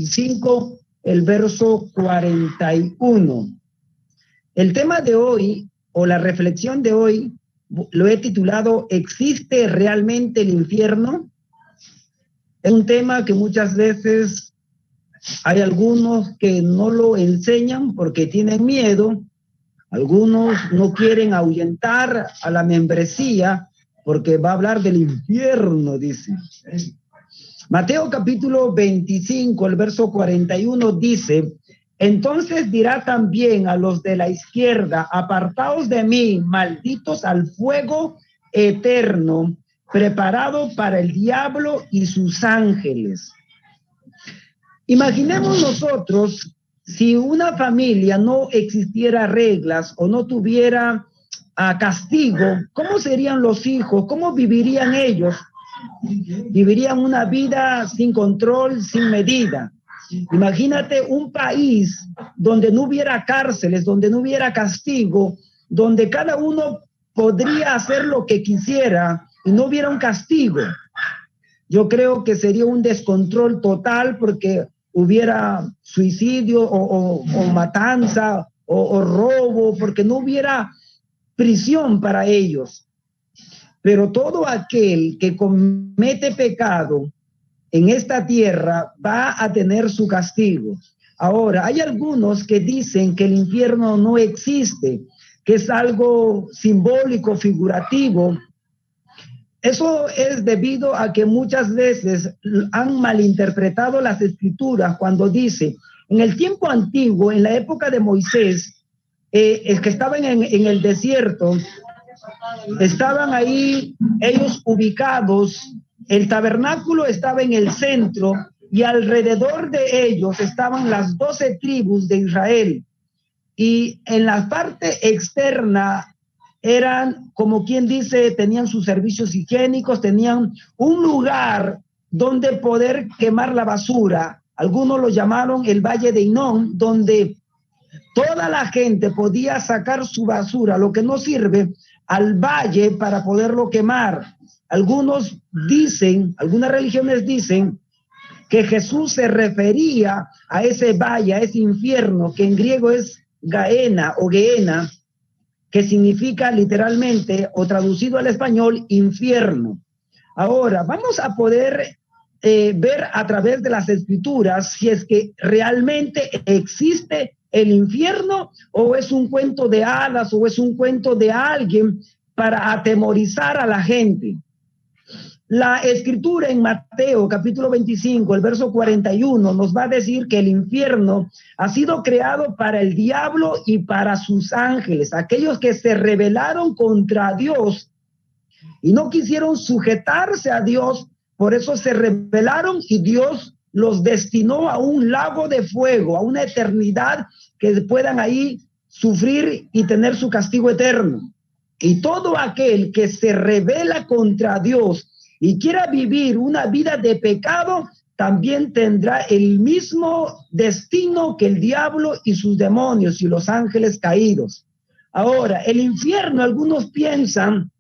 5, el verso 41. El tema de hoy, o la reflexión de hoy, lo he titulado ¿existe realmente el infierno? Es un tema que muchas veces hay algunos que no lo enseñan porque tienen miedo, algunos no quieren ahuyentar a la membresía porque va a hablar del infierno, dice. Mateo capítulo 25, el verso 41 dice: entonces dirá también a los de la izquierda, apartaos de mí, malditos al fuego eterno, preparado para el diablo y sus ángeles. Imaginemos nosotros si una familia no existiera reglas o no tuviera castigo, ¿cómo serían los hijos? ¿Cómo vivirían ellos? Vivirían una vida sin control, sin medida. Imagínate un país donde no hubiera cárceles, donde no hubiera castigo, donde cada uno podría hacer lo que quisiera y no hubiera un castigo. Yo creo que sería un descontrol total porque hubiera suicidio o matanza o robo, porque no hubiera prisión para ellos. Pero todo aquel que comete pecado en esta tierra va a tener su castigo. Ahora, hay algunos que dicen que el infierno no existe, que es algo simbólico, figurativo. Eso es debido a que muchas veces han malinterpretado las escrituras cuando dice, en el tiempo antiguo, en la época de Moisés, el que estaban en el desierto, estaban ahí ellos ubicados, el tabernáculo estaba en el centro y alrededor de ellos estaban las 12 tribus de Israel. Y en la parte externa eran, como quien dice, tenían sus servicios higiénicos, tenían un lugar donde poder quemar la basura. Algunos lo llamaron el Valle de Hinón, donde toda la gente podía sacar su basura, lo que no sirve, al valle para poderlo quemar. Algunos dicen, algunas religiones dicen que Jesús se refería a ese valle, a ese infierno, que en griego es Gaena o Geena, que significa literalmente, o traducido al español, infierno. Ahora, vamos a poder ver a través de las escrituras si es que realmente existe el infierno o es un cuento de hadas o es un cuento de alguien para atemorizar a la gente. La escritura en Mateo capítulo 25, el verso 41 nos va a decir que el infierno ha sido creado para el diablo y para sus ángeles, aquellos que se rebelaron contra Dios y no quisieron sujetarse a Dios, por eso se rebelaron y Dios los destinó a un lago de fuego, a una eternidad que puedan ahí sufrir y tener su castigo eterno. Y todo aquel que se rebela contra Dios y quiera vivir una vida de pecado, también tendrá el mismo destino que el diablo y sus demonios y los ángeles caídos. Ahora, el infierno, algunos piensan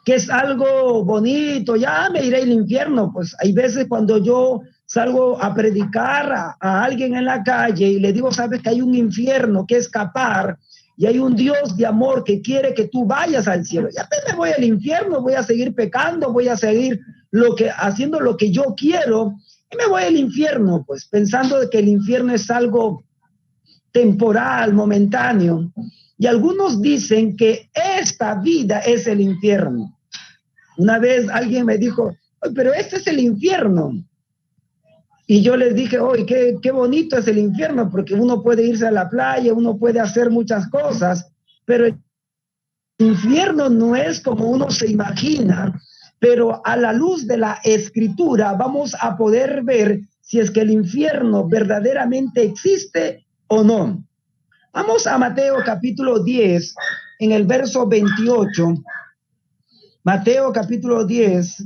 que es algo bonito, ya me iré al infierno. Pues hay veces cuando yo salgo a predicar a alguien en la calle y le digo, sabes que hay un infierno que escapar y hay un Dios de amor que quiere que tú vayas al cielo. Ya me voy al infierno, voy a seguir pecando, voy a seguir haciendo lo que yo quiero y me voy al infierno, pues pensando de que el infierno es algo temporal, momentáneo. Y algunos dicen que esta vida es el infierno. Una vez alguien me dijo, pero este es el infierno. Y yo les dije, oye, qué bonito es el infierno, porque uno puede irse a la playa, uno puede hacer muchas cosas, pero el infierno no es como uno se imagina. Pero a la luz de la escritura vamos a poder ver si es que el infierno verdaderamente existe o no. Vamos a Mateo capítulo 10, en el verso 28. Mateo capítulo 10,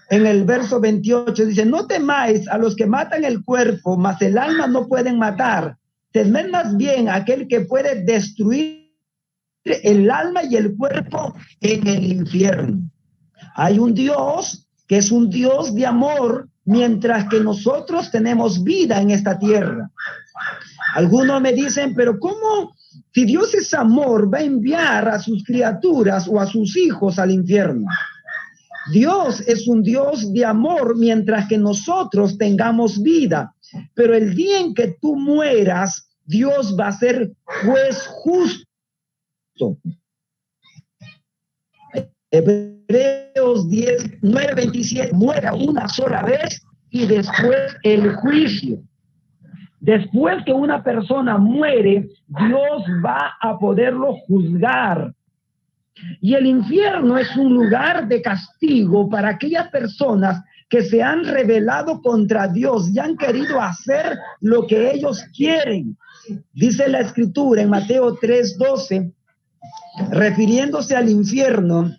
en el verso 28, dice, no temáis a los que matan el cuerpo, mas el alma no pueden matar. Temed más bien a aquel que puede destruir el alma y el cuerpo en el infierno. Hay un Dios que es un Dios de amor, mientras que nosotros tenemos vida en esta tierra. Algunos me dicen, pero ¿cómo? Si Dios es amor, va a enviar a sus criaturas o a sus hijos al infierno. Dios es un Dios de amor mientras que nosotros tengamos vida. Pero el día en que tú mueras, Dios va a ser juez justo. Hebreos 9:27, muera una sola vez y después el juicio. Después que una persona muere, Dios va a poderlo juzgar. Y el infierno es un lugar de castigo para aquellas personas que se han rebelado contra Dios y han querido hacer lo que ellos quieren. Dice la Escritura en Mateo 3:12, refiriéndose al infierno,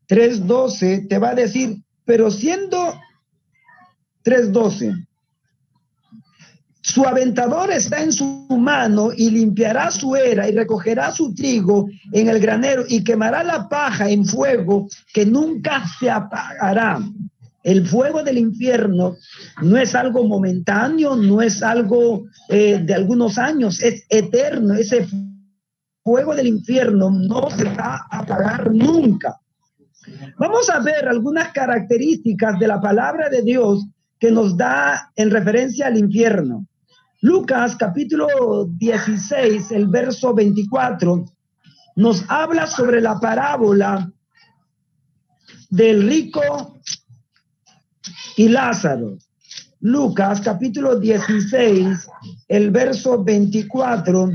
3:12 te va a decir, pero siendo 3:12, su aventador está en su mano y limpiará su era y recogerá su trigo en el granero y quemará la paja en fuego que nunca se apagará. El fuego del infierno no es algo momentáneo, no es algo de algunos años, es eterno. Ese fuego del infierno no se va a apagar nunca. Vamos a ver algunas características de la palabra de Dios que nos da en referencia al infierno. Lucas capítulo 16, el verso 24, nos habla sobre la parábola del rico y Lázaro. Lucas capítulo 16, el verso 24,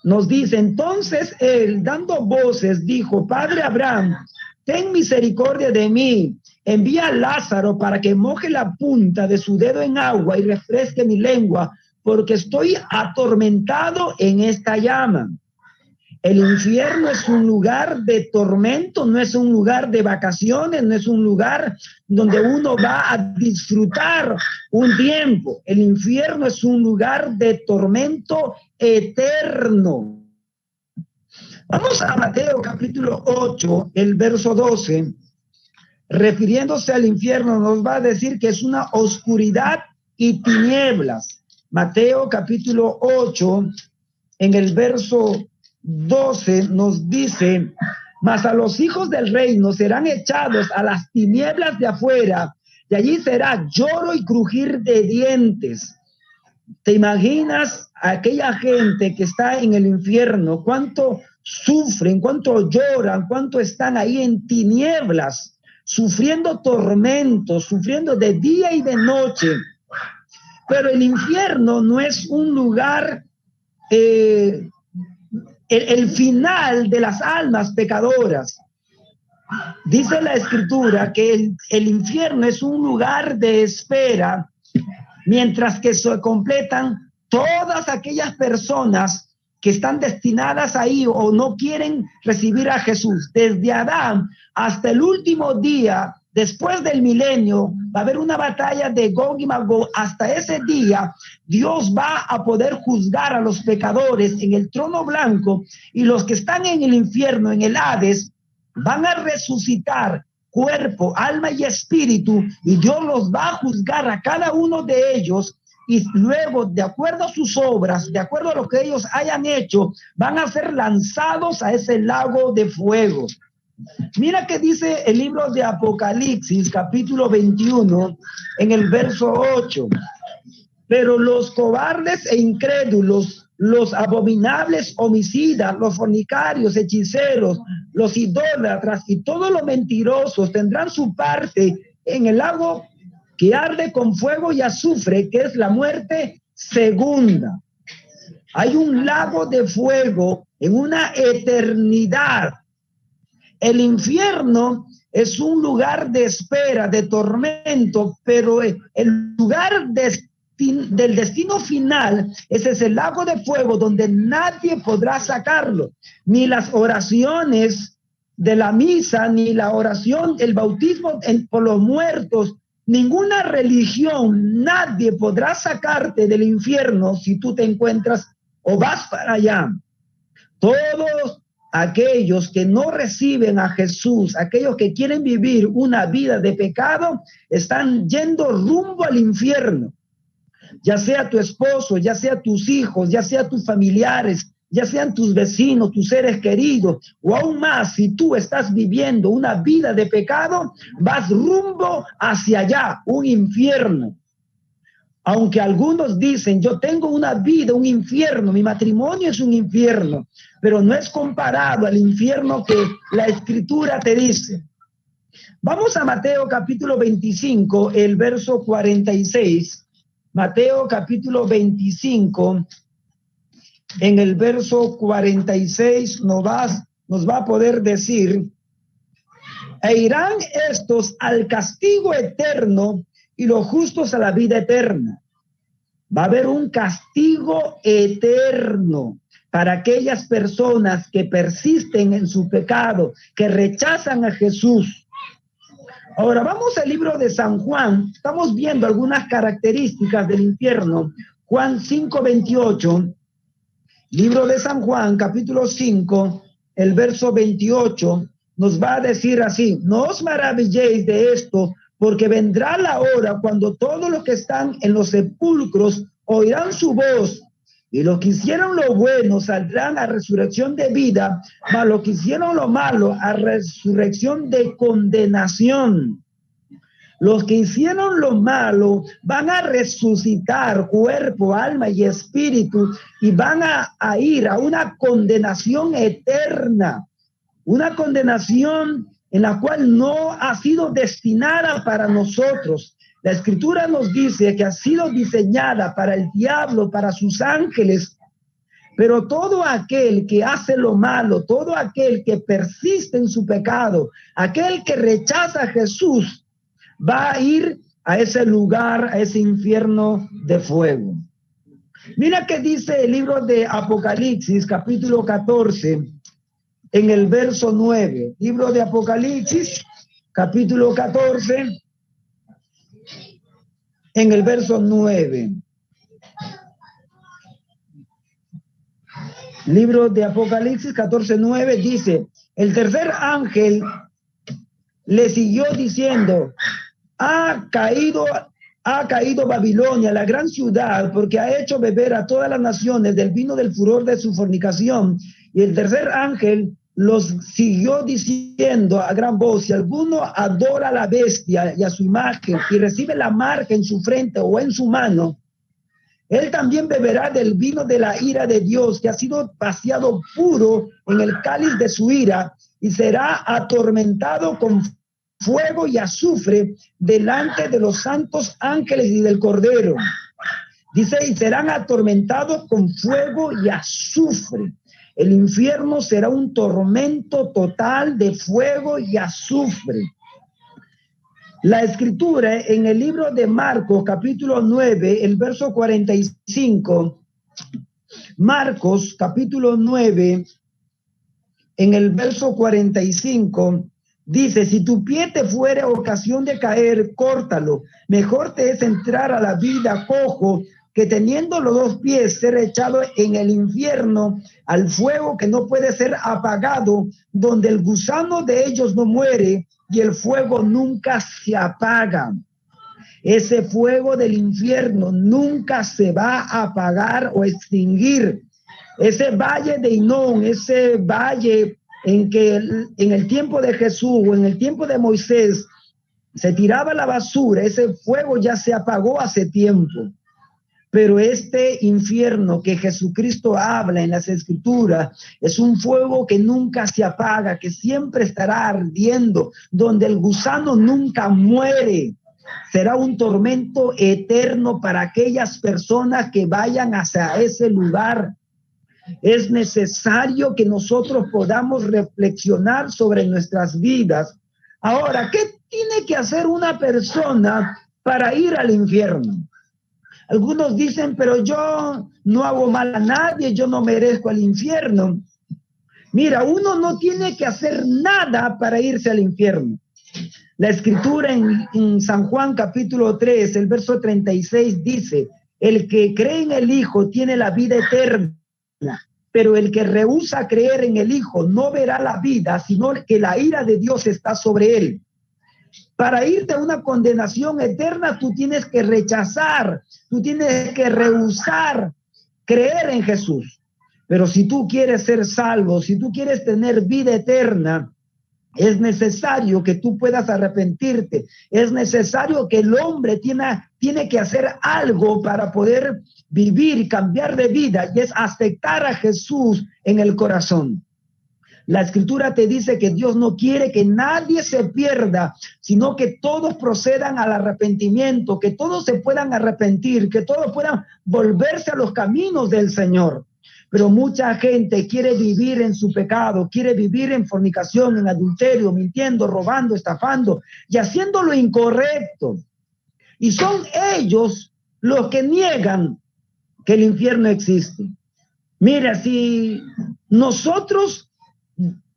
nos dice, entonces él, dando voces, dijo, Padre Abraham, ten misericordia de mí, envía a Lázaro para que moje la punta de su dedo en agua y refresque mi lengua, porque estoy atormentado en esta llama. El infierno es un lugar de tormento, no es un lugar de vacaciones, no es un lugar donde uno va a disfrutar un tiempo. El infierno es un lugar de tormento eterno. Vamos a Mateo capítulo 8, el verso 12. Refiriéndose al infierno, nos va a decir que es una oscuridad y tinieblas. Mateo capítulo 8, en el verso 12 nos dice, mas a los hijos del reino serán echados a las tinieblas de afuera, y allí será lloro y crujir de dientes. ¿Te imaginas a aquella gente que está en el infierno? ¿Cuánto sufren, cuánto lloran, cuánto están ahí en tinieblas, sufriendo tormentos, sufriendo de día y de noche? Pero el infierno no es un lugar, el final de las almas pecadoras. Dice la Escritura que el infierno es un lugar de espera, mientras que se completan todas aquellas personas que están destinadas ahí o no quieren recibir a Jesús. Desde Adán hasta el último día, después del milenio, va a haber una batalla de Gog y Magog. Hasta ese día, Dios va a poder juzgar a los pecadores en el trono blanco, y los que están en el infierno, en el Hades, van a resucitar cuerpo, alma y espíritu, y Dios los va a juzgar a cada uno de ellos, y luego, de acuerdo a sus obras, de acuerdo a lo que ellos hayan hecho, van a ser lanzados a ese lago de fuego. Mira que dice el libro de Apocalipsis, capítulo 21, en el verso 8. Pero los cobardes e incrédulos, los abominables homicidas, los fornicarios, hechiceros, los idólatras y todos los mentirosos tendrán su parte en el lago que arde con fuego y azufre, que es la muerte segunda. Hay un lago de fuego en una eternidad. El infierno es un lugar de espera, de tormento, pero el lugar del destino final es ese lago de fuego donde nadie podrá sacarlo. Ni las oraciones de la misa, ni la oración, el bautismo por los muertos, ninguna religión, nadie podrá sacarte del infierno si tú te encuentras o vas para allá. Todos aquellos que no reciben a Jesús, aquellos que quieren vivir una vida de pecado, están yendo rumbo al infierno. Ya sea tu esposo, ya sea tus hijos, ya sea tus familiares, ya sean tus vecinos, tus seres queridos, o aún más, si tú estás viviendo una vida de pecado, vas rumbo hacia allá, un infierno. Aunque algunos dicen, yo tengo una vida, un infierno, mi matrimonio es un infierno, pero no es comparado al infierno que la Escritura te dice. Vamos a Mateo capítulo 25, el verso 46. Mateo capítulo 25, en el verso 46 nos va a poder decir, e irán estos al castigo eterno y los justos a la vida eterna. Va a haber un castigo eterno para aquellas personas que persisten en su pecado, que rechazan a Jesús. Ahora vamos al libro de San Juan. Estamos viendo algunas características del infierno. Juan 5:28, libro de San Juan, capítulo 5, el verso 28, nos va a decir así: no os maravilléis de esto, porque vendrá la hora cuando todos los que están en los sepulcros oirán su voz, y los que hicieron lo bueno saldrán a resurrección de vida, mas los que hicieron lo malo a resurrección de condenación. Los que hicieron lo malo van a resucitar cuerpo, alma y espíritu, y van a ir a una condenación eterna, una condenación en la cual no ha sido destinada para nosotros. La Escritura nos dice que ha sido diseñada para el diablo, para sus ángeles, pero todo aquel que hace lo malo, todo aquel que persiste en su pecado, aquel que rechaza a Jesús, va a ir a ese lugar, a ese infierno de fuego. Mira qué dice el libro de Apocalipsis, capítulo 14, en el verso 9. Libro de Apocalipsis, capítulo 14, en el verso 9. Libro de Apocalipsis 14:9 dice: el tercer ángel le siguió diciendo: ha caído Babilonia, la gran ciudad, porque ha hecho beber a todas las naciones del vino del furor de su fornicación. Y el tercer ángel los siguió diciendo a gran voz: si alguno adora a la bestia y a su imagen y recibe la marca en su frente o en su mano, él también beberá del vino de la ira de Dios, que ha sido vaciado puro en el cáliz de su ira, y será atormentado con fuego y azufre delante de los santos ángeles y del Cordero. Dice, y serán atormentados con fuego y azufre. El infierno será un tormento total de fuego y azufre. La Escritura en el libro de Marcos, capítulo 9, el verso 45, Marcos, capítulo 9, en el verso 45, dice: si tu pie te fuere ocasión de caer, córtalo. Mejor te es entrar a la vida cojo que teniendo los dos pies ser echado en el infierno, al fuego que no puede ser apagado, donde el gusano de ellos no muere y el fuego nunca se apaga. Ese fuego del infierno nunca se va a apagar o extinguir. Ese valle de Hinnom, ese valle en que en el tiempo de Jesús o en el tiempo de Moisés se tiraba la basura, ese fuego ya se apagó hace tiempo. Pero este infierno que Jesucristo habla en las Escrituras es un fuego que nunca se apaga, que siempre estará ardiendo, donde el gusano nunca muere. Será un tormento eterno para aquellas personas que vayan hacia ese lugar. Es necesario que nosotros podamos reflexionar sobre nuestras vidas. Ahora, ¿qué tiene que hacer una persona para ir al infierno? Algunos dicen, pero yo no hago mal a nadie, yo no merezco al infierno. Mira, uno no tiene que hacer nada para irse al infierno. La Escritura en San Juan capítulo 3, el verso 36 dice: el que cree en el Hijo tiene la vida eterna. pero el que rehúsa creer en el Hijo no verá la vida, sino que la ira de Dios está sobre él. Para irte a una condenación eterna, tú tienes que rechazar, tú tienes que rehusar creer en Jesús. Pero si tú quieres ser salvo, si tú quieres tener vida eterna, es necesario que tú puedas arrepentirte. Es necesario que el hombre tiene que hacer algo para poder vivir y cambiar de vida, y es aceptar a Jesús en el corazón. La escritura te dice que Dios no quiere que nadie se pierda, sino que todos procedan al arrepentimiento, que todos se puedan arrepentir, que todos puedan volverse a los caminos del Señor. Pero mucha gente quiere vivir en su pecado, quiere vivir en fornicación, en adulterio, mintiendo, robando, estafando y haciendo lo incorrecto. Y son ellos los que niegan que el infierno existe. Mira, si nosotros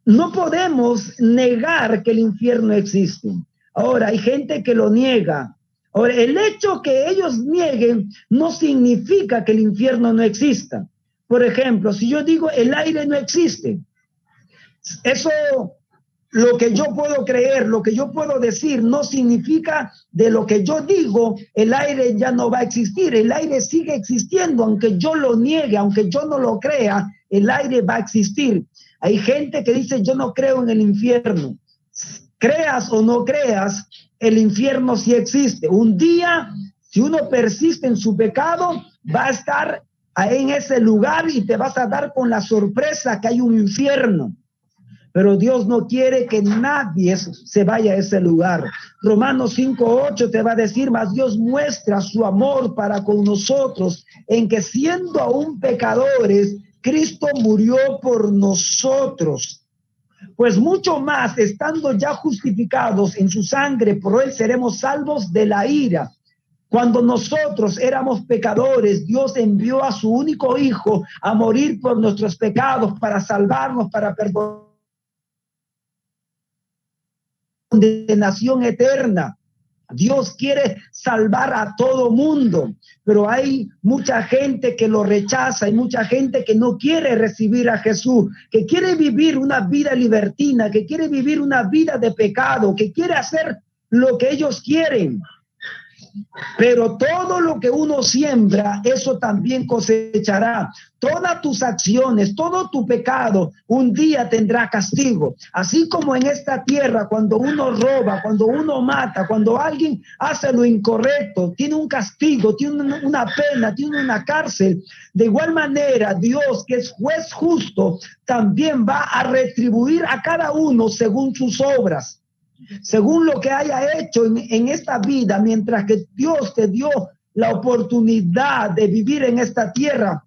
no podemos negar que el infierno existe. Ahora, hay gente que lo niega. Ahora, el hecho que ellos nieguen no significa que el infierno no exista. Por ejemplo, si yo digo el aire no existe, eso, lo que yo puedo creer, lo que yo puedo decir, no significa de lo que yo digo, el aire ya no va a existir. El aire sigue existiendo, aunque yo lo niegue, aunque yo no lo crea, el aire va a existir. Hay gente que dice, yo no creo en el infierno. Creas o no creas, el infierno sí existe. Un día, si uno persiste en su pecado, va a estar en ese lugar y te vas a dar con la sorpresa que hay un infierno. Pero Dios no quiere que nadie se vaya a ese lugar. Romanos 5:8 te va a decir, mas Dios muestra su amor para con nosotros en que siendo aún pecadores, Cristo murió por nosotros. Pues mucho más, estando ya justificados en su sangre, por él seremos salvos de la ira. Cuando nosotros éramos pecadores, Dios envió a su único Hijo a morir por nuestros pecados, para salvarnos, para perdonar condenación eterna. Dios quiere salvar a todo mundo, pero hay mucha gente que lo rechaza, hay mucha gente que no quiere recibir a Jesús, que quiere vivir una vida libertina, que quiere vivir una vida de pecado, que quiere hacer lo que ellos quieren. Pero todo lo que uno siembra, eso también cosechará. Todas tus acciones, todo tu pecado, un día tendrá castigo. Así como en esta tierra, cuando uno roba, cuando uno mata, cuando alguien hace lo incorrecto, tiene un castigo, tiene una pena, tiene una cárcel. De igual manera, Dios, que es juez justo, también va a retribuir a cada uno según sus obras, según lo que haya hecho en esta vida. Mientras que Dios te dio la oportunidad de vivir en esta tierra,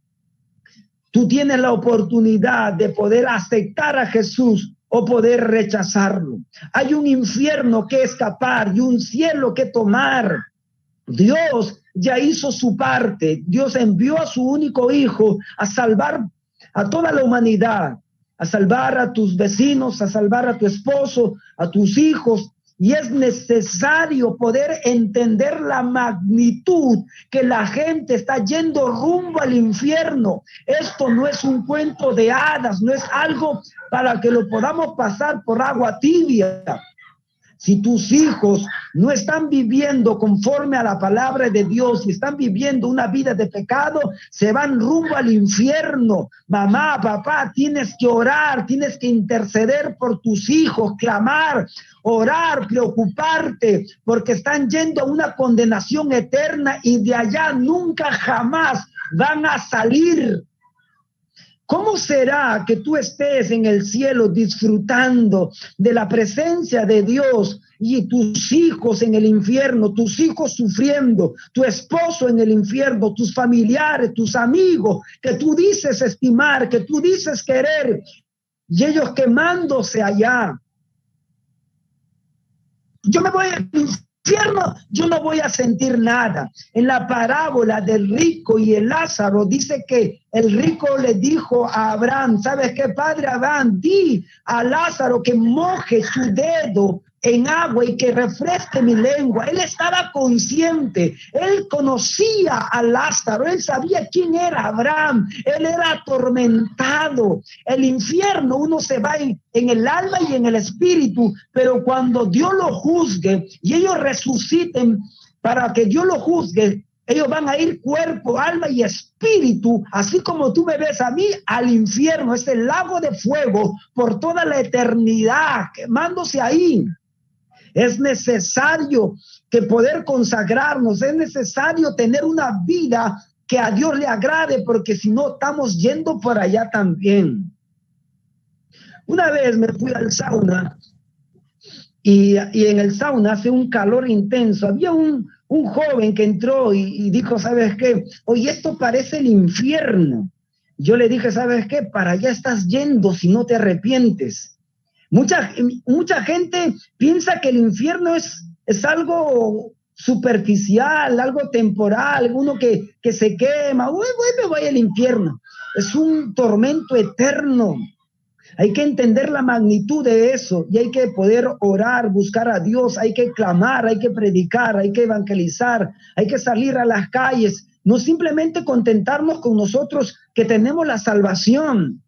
tú tienes la oportunidad de poder aceptar a Jesús o poder rechazarlo. Hay un infierno que escapar y un cielo que tomar. Dios ya hizo su parte. Dios envió a su único Hijo a salvar a toda la humanidad, a salvar a tus vecinos, a salvar a tu esposo, a tus hijos. Y es necesario poder entender la magnitud que la gente está yendo rumbo al infierno. Esto no es un cuento de hadas, no es algo para que lo podamos pasar por agua tibia. Si tus hijos no están viviendo conforme a la palabra de Dios y están viviendo una vida de pecado, se van rumbo al infierno. Mamá, papá, tienes que orar, tienes que interceder por tus hijos, clamar, orar, preocuparte, porque están yendo a una condenación eterna y de allá nunca jamás van a salir. ¿Cómo será que tú estés en el cielo disfrutando de la presencia de Dios y tus hijos en el infierno, tus hijos sufriendo, tu esposo en el infierno, tus familiares, tus amigos que tú dices estimar, que tú dices querer, y ellos quemándose allá? Yo me voy al infierno, yo no voy a sentir nada. En la parábola del rico y el Lázaro dice que el rico le dijo a Abraham, ¿sabes qué, padre Abraham? Di a Lázaro que moje su dedo en agua y que refresque mi lengua. Él estaba consciente, él conocía a Lázaro, él sabía quién era Abraham, él era atormentado. El infierno uno se va en el alma y en el espíritu, pero cuando Dios lo juzgue y ellos resuciten para que Dios lo juzgue, ellos van a ir cuerpo, alma y espíritu, así como tú me ves a mí, al infierno, ese lago de fuego por toda la eternidad, quemándose ahí. Es necesario que poder consagrarnos, es necesario tener una vida que a Dios le agrade, porque si no estamos yendo por allá también. Una vez me fui al sauna y en el sauna hace un calor intenso. Había un joven que entró y dijo, ¿sabes qué? Oye, esto parece el infierno. Yo le dije, ¿sabes qué? Para allá estás yendo si no te arrepientes. Mucha gente piensa que el infierno es algo superficial, algo temporal, uno que se quema. Uy, me voy al infierno. Es un tormento eterno. Hay que entender la magnitud de eso y hay que poder orar, buscar a Dios, hay que clamar, hay que predicar, hay que evangelizar, hay que salir a las calles, no simplemente contentarnos con nosotros que tenemos la salvación.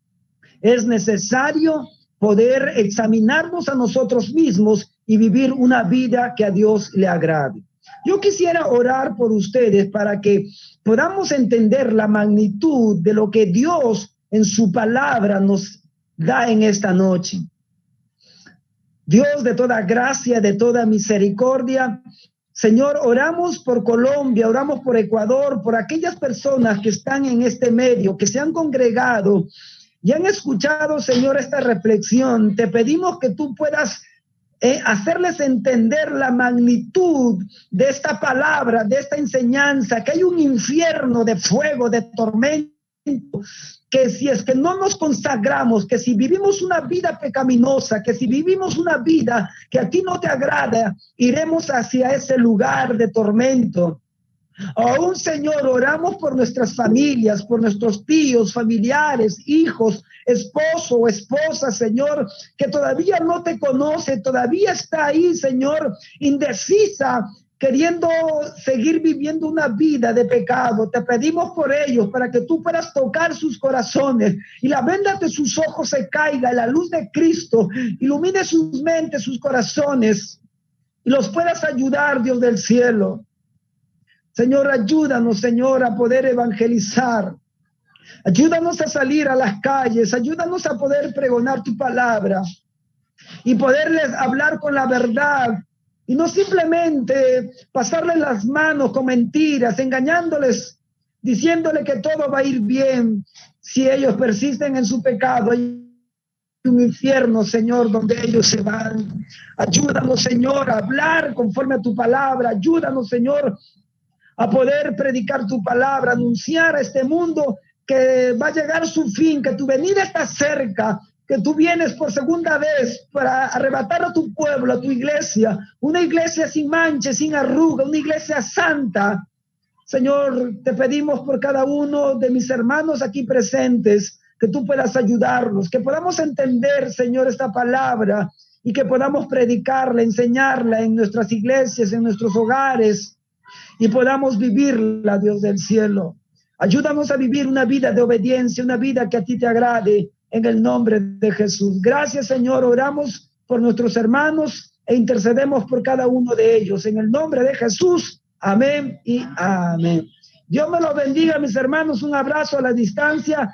Es necesario poder examinarnos a nosotros mismos y vivir una vida que a Dios le agrade. Yo quisiera orar por ustedes para que podamos entender la magnitud de lo que Dios en su palabra nos da en esta noche. Dios de toda gracia, de toda misericordia, Señor, oramos por Colombia, oramos por Ecuador, por aquellas personas que están en este medio, que se han congregado y han escuchado, Señor, esta reflexión. Te pedimos que tú puedas hacerles entender la magnitud de esta palabra, de esta enseñanza, que hay un infierno de fuego, de tormento, que si es que no nos consagramos, que si vivimos una vida pecaminosa, que si vivimos una vida que a ti no te agrada, iremos hacia ese lugar de tormento. Aún, Señor, oramos por nuestras familias, por nuestros tíos, familiares, hijos, esposo o esposa, Señor, que todavía no te conoce, todavía está ahí, Señor, indecisa, queriendo seguir viviendo una vida de pecado. Te pedimos por ellos para que tú puedas tocar sus corazones y la venda de sus ojos se caiga, la luz de Cristo ilumine sus mentes, sus corazones y los puedas ayudar, Dios del cielo. Señor, ayúdanos, Señor, a poder evangelizar. Ayúdanos a salir a las calles, ayúdanos a poder pregonar tu palabra y poderles hablar con la verdad. Y no simplemente pasarles las manos con mentiras, engañándoles, diciéndole que todo va a ir bien. Si ellos persisten en su pecado, hay un infierno, Señor, donde ellos se van. Ayúdanos, Señor, a hablar conforme a tu palabra. Ayúdanos, Señor, a poder predicar tu palabra, anunciar a este mundo que va a llegar su fin, que tu venida está cerca, que tú vienes por segunda vez para arrebatar a tu pueblo, a tu iglesia, una iglesia sin mancha, sin arruga, una iglesia santa. Señor, te pedimos por cada uno de mis hermanos aquí presentes, que tú puedas ayudarnos, que podamos entender, Señor, esta palabra y que podamos predicarla, enseñarla en nuestras iglesias, en nuestros hogares y podamos vivirla, Dios del cielo. Ayúdanos a vivir una vida de obediencia, una vida que a ti te agrade, en el nombre de Jesús. Gracias, Señor. Oramos por nuestros hermanos e intercedemos por cada uno de ellos. En el nombre de Jesús. Amén y amén. Dios me los bendiga, mis hermanos. Un abrazo a la distancia